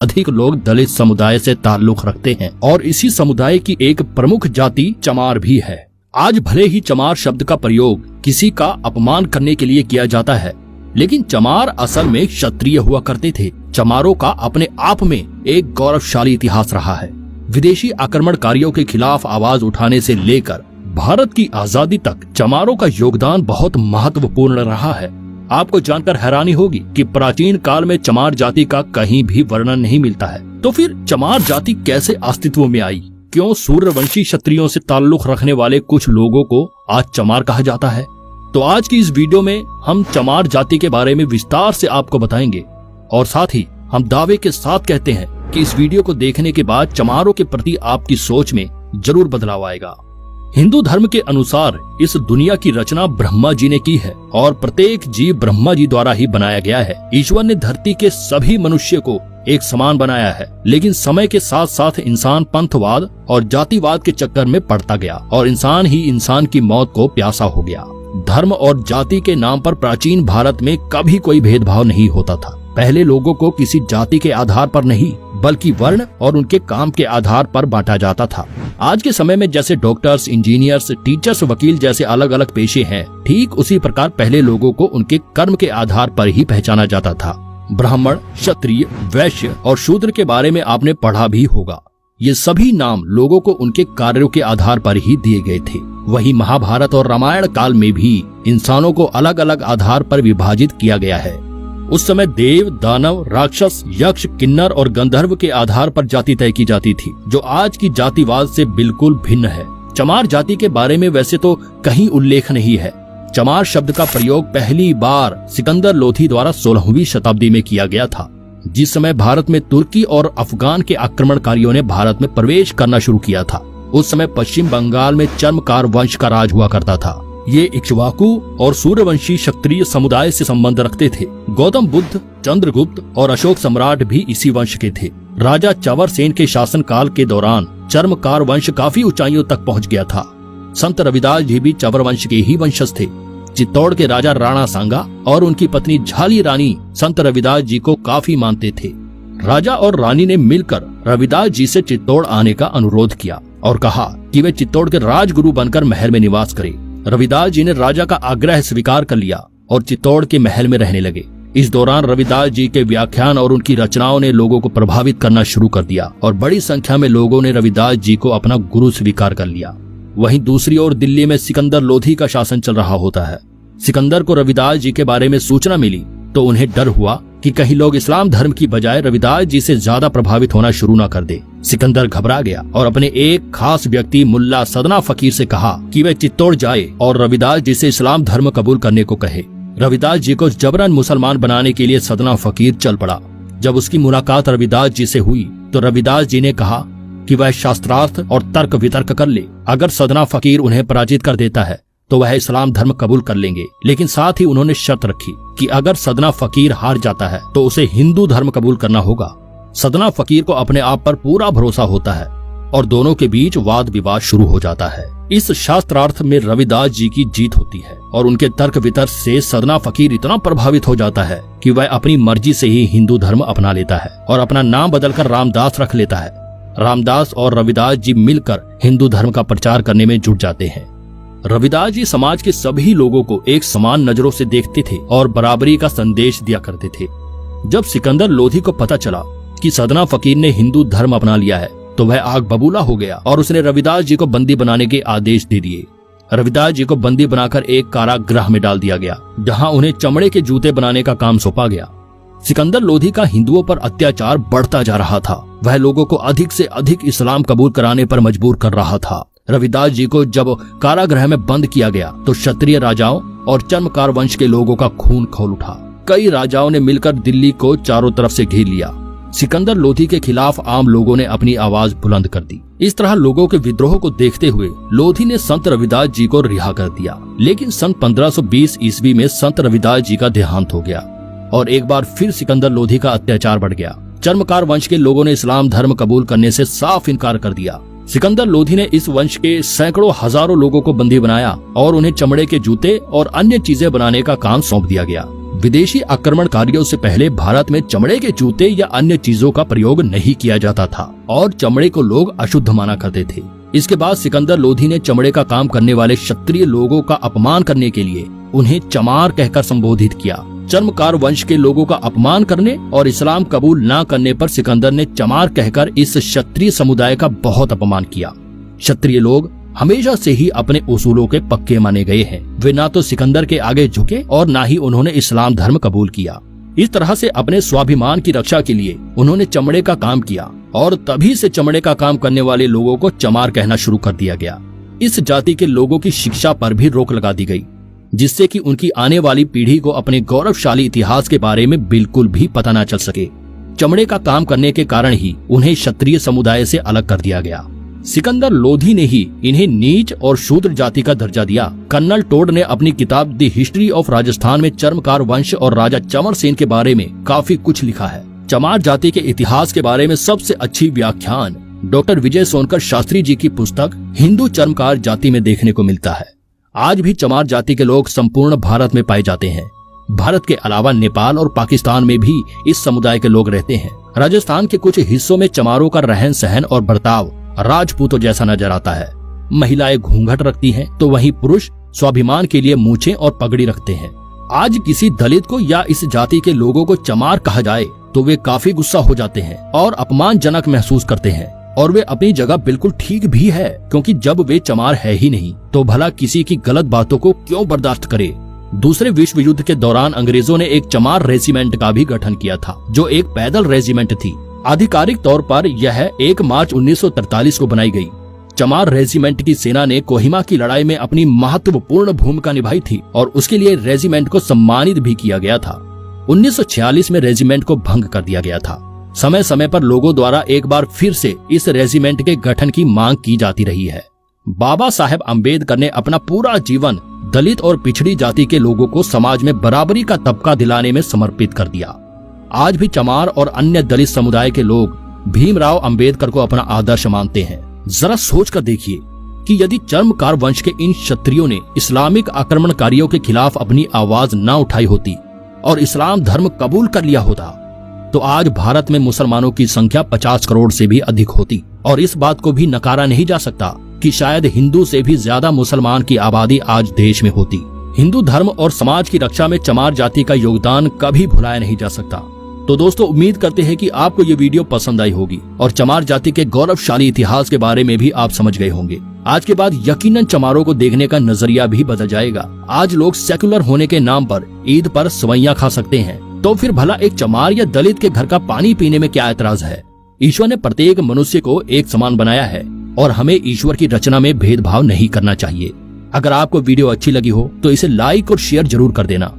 अधिक लोग दलित समुदाय से ताल्लुक रखते हैं और इसी समुदाय की एक प्रमुख जाति चमार भी है। आज भले ही चमार शब्द का प्रयोग किसी का अपमान करने के लिए किया जाता है, लेकिन चमार असल में क्षत्रिय हुआ करते थे। चमारों का अपने आप में एक गौरवशाली इतिहास रहा है। विदेशी आक्रमणकारियों के खिलाफ आवाज उठाने से लेकर भारत की आजादी तक चमारों का योगदान बहुत महत्वपूर्ण रहा है। आपको जानकर हैरानी होगी कि प्राचीन काल में चमार जाति का कहीं भी वर्णन नहीं मिलता है। तो फिर चमार जाति कैसे अस्तित्व में आई? क्यों सूर्यवंशी क्षत्रियों से ताल्लुक रखने वाले कुछ लोगों को आज चमार कहा जाता है? तो आज की इस वीडियो में हम चमार जाति के बारे में विस्तार से आपको बताएंगे और साथ ही हम दावे के साथ कहते हैं कि इस वीडियो को देखने के बाद चमारों के प्रति आपकी सोच में जरूर बदलाव आएगा। हिंदू धर्म के अनुसार इस दुनिया की रचना ब्रह्मा जी ने की है और प्रत्येक जीव ब्रह्मा जी द्वारा ही बनाया गया है। ईश्वर ने धरती के सभी मनुष्य को एक समान बनाया है, लेकिन समय के साथ साथ इंसान पंथवाद और जातिवाद के चक्कर में पड़ता गया और इंसान ही इंसान की मौत को प्यासा हो गया। धर्म और जाति के नाम पर प्राचीन भारत में कभी कोई भेदभाव नहीं होता था। पहले लोगों को किसी जाति के आधार पर नहीं बल्कि वर्ण और उनके काम के आधार पर बांटा जाता था। आज के समय में जैसे डॉक्टर्स, इंजीनियर्स, टीचर्स, वकील जैसे अलग अलग पेशे हैं, ठीक उसी प्रकार पहले लोगों को उनके कर्म के आधार पर ही पहचाना जाता था। ब्राह्मण, क्षत्रिय, वैश्य और शूद्र के बारे में आपने पढ़ा भी होगा। ये सभी नाम लोगों को उनके कार्यों के आधार पर ही दिए गए थे। वही महाभारत और रामायण काल में भी इंसानों को अलग अलग आधार पर विभाजित किया गया है। उस समय देव, दानव, राक्षस, यक्ष, किन्नर और गंधर्व के आधार पर जाति तय की जाती थी, जो आज की जातिवाद से बिल्कुल भिन्न है। चमार जाति के बारे में वैसे तो कहीं उल्लेख नहीं है। चमार शब्द का प्रयोग पहली बार सिकंदर लोधी द्वारा 16वीं शताब्दी में किया गया था, जिस समय भारत में तुर्की और अफगान के आक्रमणकारियों ने भारत में प्रवेश करना शुरू किया था। उस समय पश्चिम बंगाल में चर्मकार वंश का राज हुआ करता था। ये इक्ष्वाकु और सूर्यवंशी क्षत्रिय समुदाय से संबंध रखते थे। गौतम बुद्ध, चंद्रगुप्त और अशोक सम्राट भी इसी वंश के थे। राजा चवर सेन के शासनकाल के दौरान चर्मकार वंश काफी ऊंचाइयों तक पहुंच गया था। संत रविदास जी भी चवर वंश के ही वंशज थे। चित्तौड़ के राजा राणा सांगा और उनकी पत्नी झाली रानी संत रविदास जी को काफी मानते थे। राजा और रानी ने मिलकर रविदास जी से चित्तौड़ आने का अनुरोध किया और कहा कि वे चित्तौड़ के राजगुरु बनकर महल में निवास करें। रविदास जी ने राजा का आग्रह स्वीकार कर लिया और चित्तौड़ के महल में रहने लगे। इस दौरान रविदास जी के व्याख्यान और उनकी रचनाओं ने लोगों को प्रभावित करना शुरू कर दिया और बड़ी संख्या में लोगों ने रविदास जी को अपना गुरु स्वीकार कर लिया। वहीं दूसरी ओर दिल्ली में सिकंदर लोधी का शासन चल रहा होता है। सिकंदर को रविदास जी के बारे में सूचना मिली तो उन्हें डर हुआ कि कहीं लोग इस्लाम धर्म की बजाय रविदास जी से ज्यादा प्रभावित होना शुरू न कर दे। सिकंदर घबरा गया और अपने एक खास व्यक्ति मुल्ला सदना फकीर से कहा कि वह चित्तौड़ जाए और रविदास जी से इस्लाम धर्म कबूल करने को कहे। रविदास जी को जबरन मुसलमान बनाने के लिए सदना फकीर चल पड़ा। जब उसकी मुलाकात रविदास जी से हुई तो रविदास जी ने कहा कि वह शास्त्रार्थ और तर्क वितर्क कर ले। अगर सदना फकीर उन्हें पराजित कर देता है तो वह इस्लाम धर्म कबूल कर लेंगे, लेकिन साथ ही उन्होंने शर्त रखी कि अगर सदना फकीर हार जाता है तो उसे हिंदू धर्म कबूल करना होगा। सदना फकीर को अपने आप पर पूरा भरोसा होता है और दोनों के बीच वाद विवाद शुरू हो जाता है। इस शास्त्रार्थ में रविदास जी की जीत होती है और उनके तर्क वितर्क से सदना फकीर इतना प्रभावित हो जाता है कि वह अपनी मर्जी से ही हिंदू धर्म अपना लेता है और अपना नाम बदलकर रामदास रख लेता है। रामदास और रविदास जी मिलकर हिंदू धर्म का प्रचार करने में जुट जाते हैं। रविदास जी समाज के सभी लोगों को एक समान नजरों से देखते थे और बराबरी का संदेश दिया करते थे। जब सिकंदर लोधी को पता चला कि सदना फकीर ने हिंदू धर्म अपना लिया है तो वह आग बबूला हो गया और उसने रविदास जी को बंदी बनाने के आदेश दे दिए। रविदास जी को बंदी बनाकर एक कारागृह में डाल दिया गया, जहां उन्हें चमड़े के जूते बनाने का काम सौंपा गया। सिकंदर लोधी का हिंदुओं पर अत्याचार बढ़ता जा रहा था। वह लोगों को अधिक से अधिक इस्लाम कबूल कराने पर मजबूर कर रहा था। रविदास जी को जब कारागृह में बंद किया गया तो क्षत्रिय राजाओं और चर्मकार वंश के लोगों का खून खौल उठा। कई राजाओं ने मिलकर दिल्ली को चारों तरफ से घेर लिया। सिकंदर लोधी के खिलाफ आम लोगों ने अपनी आवाज बुलंद कर दी। इस तरह लोगों के विद्रोह को देखते हुए लोधी ने संत रविदास जी को रिहा कर दिया। लेकिन सन 1520 ईस्वी में संत रविदास जी का देहांत हो गया और एक बार फिर सिकंदर लोधी का अत्याचार बढ़ गया। चर्मकार वंश के लोगों ने इस्लाम धर्म कबूल करने से साफ इनकार कर दिया। सिकंदर लोधी ने इस वंश के सैकड़ों हजारों लोगों को बंदी बनाया और उन्हें चमड़े के जूते और अन्य चीजें बनाने का काम सौंप दिया गया। विदेशी आक्रमणकारियों से पहले भारत में चमड़े के जूते या अन्य चीजों का प्रयोग नहीं किया जाता था और चमड़े को लोग अशुद्ध माना करते थे। इसके बाद सिकंदर लोधी ने चमड़े का काम करने वाले क्षत्रिय लोगों का अपमान करने के लिए उन्हें चमार कहकर संबोधित किया। चर्मकार वंश के लोगों का अपमान करने और इस्लाम कबूल न करने पर सिकंदर ने चमार कहकर इस क्षत्रिय समुदाय का बहुत अपमान किया। क्षत्रिय लोग हमेशा से ही अपने उसूलों के पक्के माने गए हैं। वे ना तो सिकंदर के आगे झुके और ना ही उन्होंने इस्लाम धर्म कबूल किया। इस तरह से अपने स्वाभिमान की रक्षा के लिए उन्होंने चमड़े का काम किया और तभी से चमड़े का काम करने वाले लोगों को चमार कहना शुरू कर दिया गया। इस जाति के लोगों की शिक्षा पर भी रोक लगा दी गई, जिससे कि उनकी आने वाली पीढ़ी को अपने गौरवशाली इतिहास के बारे में बिल्कुल भी पता न चल सके। चमड़े का काम करने के कारण ही उन्हें क्षत्रिय समुदाय से अलग कर दिया गया। सिकंदर लोधी ने ही इन्हें नीच और शूद्र जाति का दर्जा दिया। कर्नल टोड ने अपनी किताब द हिस्ट्री ऑफ राजस्थान में चर्मकार वंश और राजा चमर सेन के बारे में काफी कुछ लिखा है। चमार जाति के इतिहास के बारे में सबसे अच्छी व्याख्यान डॉक्टर विजय सोनकर शास्त्री जी की पुस्तक हिंदू चर्मकार जाति में देखने को मिलता है। आज भी चमार जाति के लोग संपूर्ण भारत में पाए जाते हैं। भारत के अलावा नेपाल और पाकिस्तान में भी इस समुदाय के लोग रहते हैं। राजस्थान के कुछ हिस्सों में चमारों का रहन सहन और बर्ताव राजपूतों जैसा नजर आता है। महिलाएं घूंघट रखती हैं, तो वहीं पुरुष स्वाभिमान के लिए मूछें और पगड़ी रखते हैं। आज किसी दलित को या इस जाति के लोगों को चमार कहा जाए तो वे काफी गुस्सा हो जाते हैं और अपमानजनक महसूस करते हैं। और वे अपनी जगह बिल्कुल ठीक भी है, क्योंकि जब वे चमार है ही नहीं तो भला किसी की गलत बातों को क्यों बर्दाश्त करे। दूसरे विश्व युद्ध के दौरान अंग्रेजों ने एक चमार रेजिमेंट का भी गठन किया था, जो एक पैदल रेजिमेंट थी। आधिकारिक तौर पर यह 1 मार्च 1943 को बनाई गई। चमार रेजिमेंट की सेना ने कोहिमा की लड़ाई में अपनी महत्वपूर्ण भूमिका निभाई थी और उसके लिए रेजिमेंट को सम्मानित भी किया गया था। 1946 में रेजिमेंट को भंग कर दिया गया था। समय समय पर लोगों द्वारा एक बार फिर से इस रेजिमेंट के गठन की मांग की जाती रही है। बाबा साहेब अम्बेडकर ने अपना पूरा जीवन दलित और पिछड़ी जाति के लोगों को समाज में बराबरी का तबका दिलाने में समर्पित कर दिया। आज भी चमार और अन्य दलित समुदाय के लोग भीमराव अंबेडकर को अपना आदर्श मानते हैं। जरा सोच कर देखिए कि यदि चर्मकार वंश के इन क्षत्रियों ने इस्लामिक आक्रमणकारियों के खिलाफ अपनी आवाज न उठाई होती और इस्लाम धर्म कबूल कर लिया होता तो आज भारत में मुसलमानों की संख्या 50 करोड़ से भी अधिक होती। और इस बात को भी नकारा नहीं जा सकता कि शायद हिंदू से भी ज्यादा मुसलमान की आबादी आज देश में होती। हिंदू धर्म और समाज की रक्षा में चमार जाति का योगदान कभी भुलाया नहीं जा सकता। तो दोस्तों, उम्मीद करते हैं कि आपको ये वीडियो पसंद आई होगी और चमार जाति के गौरवशाली इतिहास के बारे में भी आप समझ गए होंगे। आज के बाद यकीनन चमारों को देखने का नजरिया भी बदल जाएगा। आज लोग सेकुलर होने के नाम पर ईद पर सवैयां खा सकते हैं, तो फिर भला एक चमार या दलित के घर का पानी पीने में क्या एतराज है। ईश्वर ने प्रत्येक मनुष्य को एक समान बनाया है और हमें ईश्वर की रचना में भेदभाव नहीं करना चाहिए। अगर आपको वीडियो अच्छी लगी हो तो इसे लाइक और शेयर जरूर कर देना